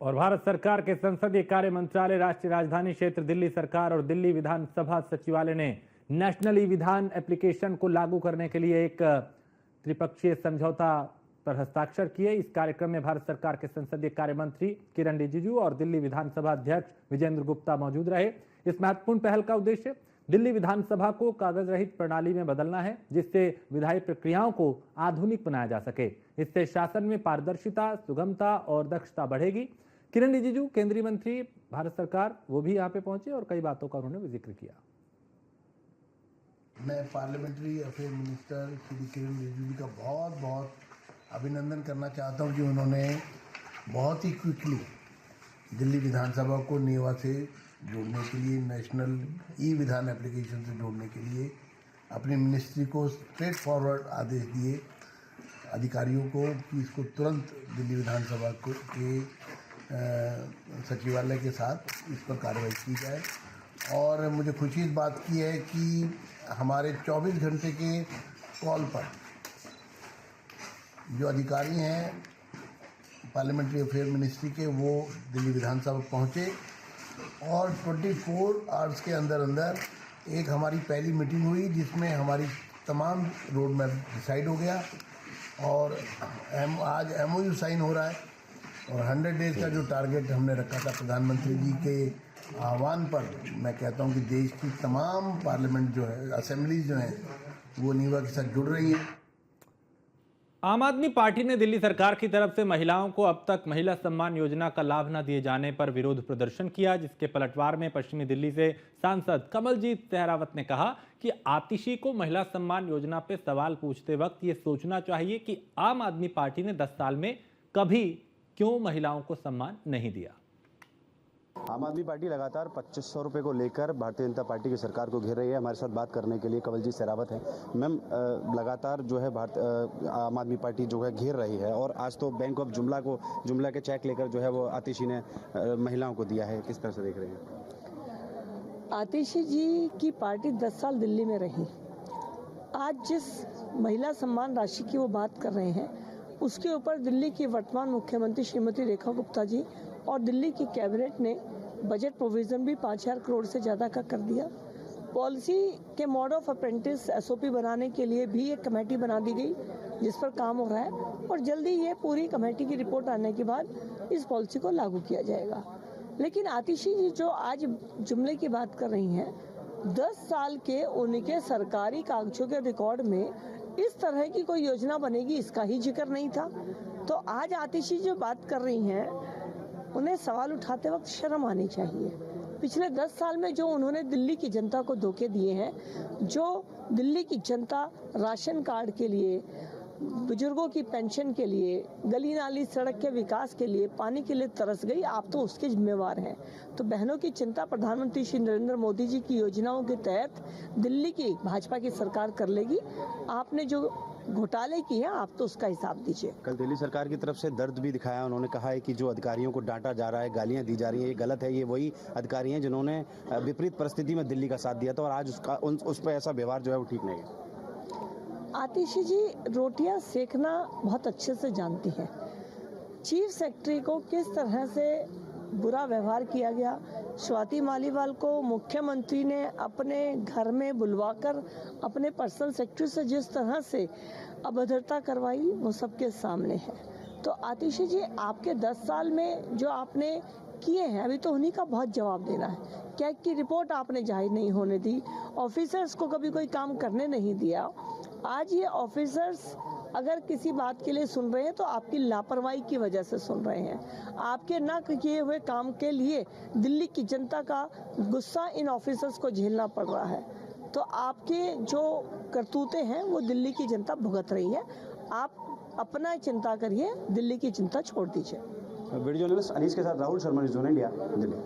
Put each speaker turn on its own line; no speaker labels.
और भारत सरकार के संसदीय कार्य मंत्रालय, राष्ट्रीय राजधानी क्षेत्र दिल्ली सरकार और दिल्ली विधानसभा सचिवालय ने नेशनल ई विधान एप्लीकेशन को लागू करने के लिए एक त्रिपक्षीय समझौता पर हस्ताक्षर किए। इस कार्यक्रम में भारत सरकार के संसदीय कार्य मंत्री किरण रिजिजू और दिल्ली विधानसभा अध्यक्ष विजेंद्र गुप्ता मौजूद रहे। इस महत्वपूर्ण पहल का उद्देश्य दिल्ली विधानसभा को कागज रहित प्रणाली में बदलना है, जिससे विधायी प्रक्रियाओं को आधुनिक बनाया जा सके। इससे शासन में पारदर्शिता, सुगमता और दक्षता बढ़ेगी। किरण रिजिजू केंद्रीय मंत्री भारत सरकार, वो भी यहाँ पे पहुंचे और कई बातों का उन्होंने जिक्र किया।
मैं parliamentary affair minister Shri Kiran Rijiju का बहुत बहुत अभिनंदन करना चाहता हूँ कि उन्होंने बहुत ही क्विकली दिल्ली विधानसभा को नेवा से जोड़ने के लिए, नेशनल ई विधान एप्लीकेशन से जोड़ने के लिए अपनी मिनिस्ट्री को स्ट्रेट फॉरवर्ड आदेश दिए अधिकारियों को कि इसको तुरंत दिल्ली विधानसभा के सचिवालय के साथ इस पर कार्रवाई की जाए। और मुझे खुशी इस बात की है कि हमारे 24 घंटे के कॉल पर जो अधिकारी हैं पार्लियामेंट्री अफेयर मिनिस्ट्री के, वो दिल्ली विधानसभा पहुँचे और 24 आवर्स के अंदर अंदर एक हमारी पहली मीटिंग हुई जिसमें हमारी तमाम रोड मैप डिसाइड हो गया और आज MOU साइन हो रहा है। और 100 डेज का जो टारगेट हमने रखा था प्रधानमंत्री जी के आह्वान पर, मैं कहता हूं कि देश की तमाम पार्लियामेंट जो है, असेंबलीज जो हैं, वो नीवा के साथ जुड़ रही हैं।
आम आदमी पार्टी ने दिल्ली सरकार की तरफ से महिलाओं को अब तक महिला सम्मान योजना का लाभ न दिए जाने पर विरोध प्रदर्शन किया, जिसके पलटवार में पश्चिमी दिल्ली से सांसद कमलजीत सहरावत ने कहा कि आतिशी को महिला सम्मान योजना पे सवाल पूछते वक्त ये सोचना चाहिए कि आम आदमी पार्टी ने 10 साल में कभी क्यों महिलाओं को सम्मान नहीं दिया।
आम आदमी पार्टी लगातार 2500 रुपये को लेकर भारतीय जनता पार्टी की सरकार को घेर रही है। हमारे साथ बात करने के लिए कमलजीत सहरावत है। मैम, लगातार जो है आम आदमी पार्टी जो है घेर रही है और आज तो बैंक ऑफ जुमला के चेक लेकर जो है वो आतिशी ने महिलाओं को दिया है। किस तरह से देख रहे हैं?
आतिशी जी की पार्टी 10 साल दिल्ली में रही। आज जिस महिला सम्मान राशि की वो बात कर रहे हैं, उसके ऊपर दिल्ली की वर्तमान मुख्यमंत्री श्रीमती रेखा गुप्ता जी और दिल्ली की कैबिनेट ने बजट प्रोविजन भी 5000 करोड़ से ज़्यादा का कर दिया। पॉलिसी के मोड ऑफ अप्रेंटिस SOP बनाने के लिए भी एक कमेटी बना दी गई जिस पर काम हो रहा है और जल्दी ये पूरी कमेटी की रिपोर्ट आने के बाद इस पॉलिसी को लागू किया जाएगा। लेकिन आतिशी जी जो आज जुमले की बात कर रही हैं, 10 साल के उनके सरकारी कागजों के रिकॉर्ड में इस तरह की कोई योजना बनेगी इसका ही जिक्र नहीं था। तो आज आतिशी जो बात कर रही हैं, उन्हें सवाल उठाते वक्त शर्म आनी चाहिए। पिछले 10 साल में जो उन्होंने दिल्ली की जनता को धोखे दिए हैं, जो दिल्ली की जनता राशन कार्ड के लिए, बुजुर्गों की पेंशन के लिए, गली नाली सड़क के विकास के लिए, पानी के लिए तरस गई, आप तो उसके जिम्मेवार हैं। तो बहनों की चिंता प्रधानमंत्री श्री नरेंद्र मोदी जी की योजनाओं के तहत दिल्ली की भाजपा की सरकार कर लेगी। आपने जो घोटाले किए हैं, आप तो उसका हिसाब दीजिए।
कल दिल्ली सरकार की तरफ से दर्द भी दिखाया। उन्होंने कहा है कि जो अधिकारियों को डांटा जा रहा है, गालियां दी जा रही हैं, ये गलत है। ये वही अधिकारी हैं जिन्होंने विपरीत परिस्थिति में दिल्ली का साथ दिया था और आज उस पर ऐसा व्यवहार जो है वो ठीक नहीं है।
आतिशी जी रोटियां सेकना बहुत अच्छे से जानती हैं। चीफ सेक्रेटरी को किस तरह से बुरा व्यवहार किया गया, स्वाति मालीवाल को मुख्यमंत्री ने अपने घर में बुलवाकर अपने पर्सनल सेक्रेटरी से जिस तरह से अभद्रता करवाई, वो सबके सामने है। तो आतिशी जी, आपके 10 साल में जो आपने किए हैं, अभी तो उन्हीं का बहुत जवाब देना है। कैग की रिपोर्ट आपने जाहिर नहीं होने दी, ऑफिसर्स को कभी कोई काम करने नहीं दिया। आज ये ऑफिसर्स अगर किसी बात के लिए सुन रहे हैं तो आपकी लापरवाही की वजह से सुन रहे हैं। आपके न किए हुए काम के लिए दिल्ली की जनता का गुस्सा इन ऑफिसर्स को झेलना पड़ रहा है। तो आपके जो करतूते हैं वो दिल्ली की जनता भुगत रही है। आप अपना चिंता करिए, दिल्ली की चिंता छोड़ दीजिए।
वीडियो जर्नलिस्ट अनीस के साथ राहुल शर्मा, न्यूज़ 1 इंडिया, दिल्ली।